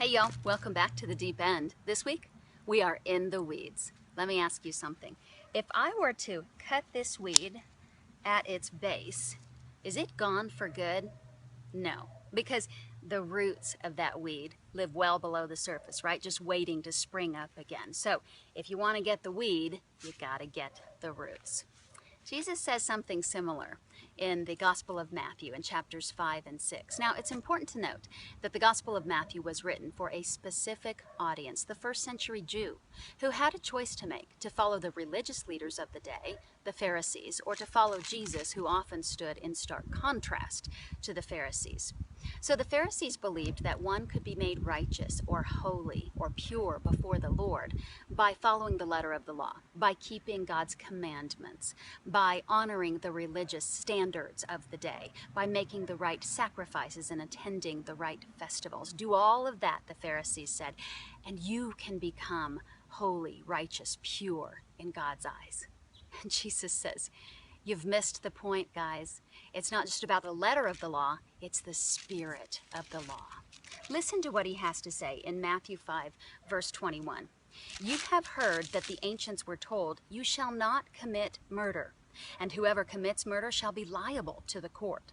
Hey y'all, welcome back to the deep end. This week, we are in the weeds. Let me ask you something. If I were to cut this weed at its base, is it gone for good? No, because the roots of that weed live well below the surface, right? Just waiting to spring up again. So if you want to get the weed, you gotta get the roots. Jesus says something similar in the Gospel of Matthew in chapters 5 and 6. Now, it's important to note that the Gospel of Matthew was written for a specific audience, the first century Jew, who had a choice to make, to follow the religious leaders of the day, the Pharisees, or to follow Jesus, who often stood in stark contrast to the Pharisees. So the Pharisees believed that one could be made righteous or holy or pure before the Lord by following the letter of the law, by keeping God's commandments, by honoring the religious standards of the day, by making the right sacrifices and attending the right festivals. Do all of that, the Pharisees said, and you can become holy, righteous, pure in God's eyes. And Jesus says, you've missed the point, guys. It's not just about the letter of the law, it's the spirit of the law. Listen to what he has to say in Matthew 5, verse 21. You have heard that the ancients were told, you shall not commit murder, and whoever commits murder shall be liable to the court.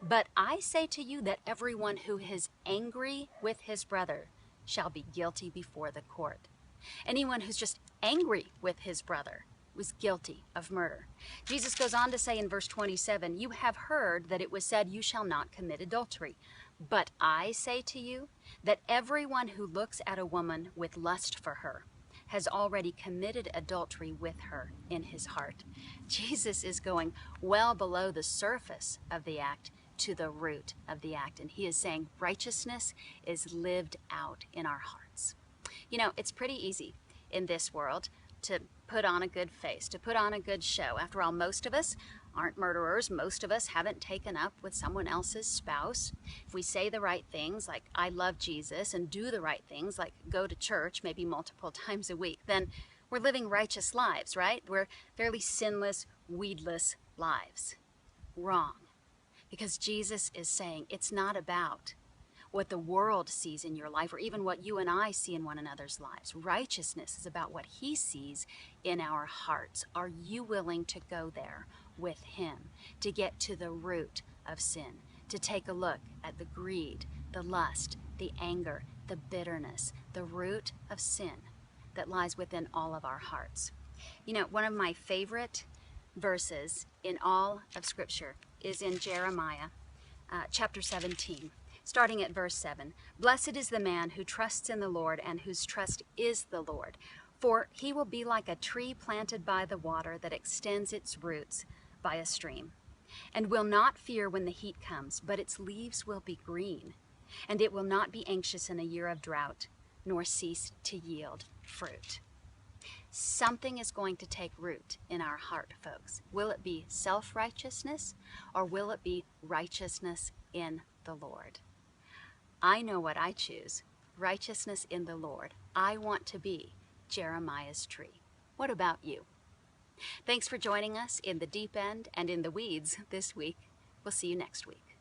But I say to you that everyone who is angry with his brother shall be guilty before the court. Anyone who's just angry with his brother was guilty of murder. Jesus goes on to say in verse 27, you have heard that it was said, you shall not commit adultery. But I say to you that everyone who looks at a woman with lust for her has already committed adultery with her in his heart. Jesus is going well below the surface of the act to the root of the act. And he is saying righteousness is lived out in our hearts. You know, it's pretty easy in this world to put on a good face, to put on a good show. After all, most of us aren't murderers. Most of us haven't taken up with someone else's spouse. If we say the right things, like I love Jesus, and do the right things, like go to church maybe multiple times a week, then we're living righteous lives, right? We're fairly sinless, weedless lives. Wrong. Because Jesus is saying it's not about what the world sees in your life, or even what you and I see in one another's lives. Righteousness is about what he sees in our hearts. Are you willing to go there with him, to get to the root of sin, to take a look at the greed, the lust, the anger, the bitterness, the root of sin that lies within all of our hearts? You know, one of my favorite verses in all of Scripture is in Jeremiah chapter 17. Starting at verse 7, blessed is the man who trusts in the Lord and whose trust is the Lord, for he will be like a tree planted by the water that extends its roots by a stream, and will not fear when the heat comes, but its leaves will be green, and it will not be anxious in a year of drought, nor cease to yield fruit. Something is going to take root in our heart, folks. Will it be self-righteousness, or will it be righteousness in the Lord? I know what I choose, righteousness in the Lord. I want to be Jeremiah's tree. What about you? Thanks for joining us in the deep end and in the weeds this week. We'll see you next week.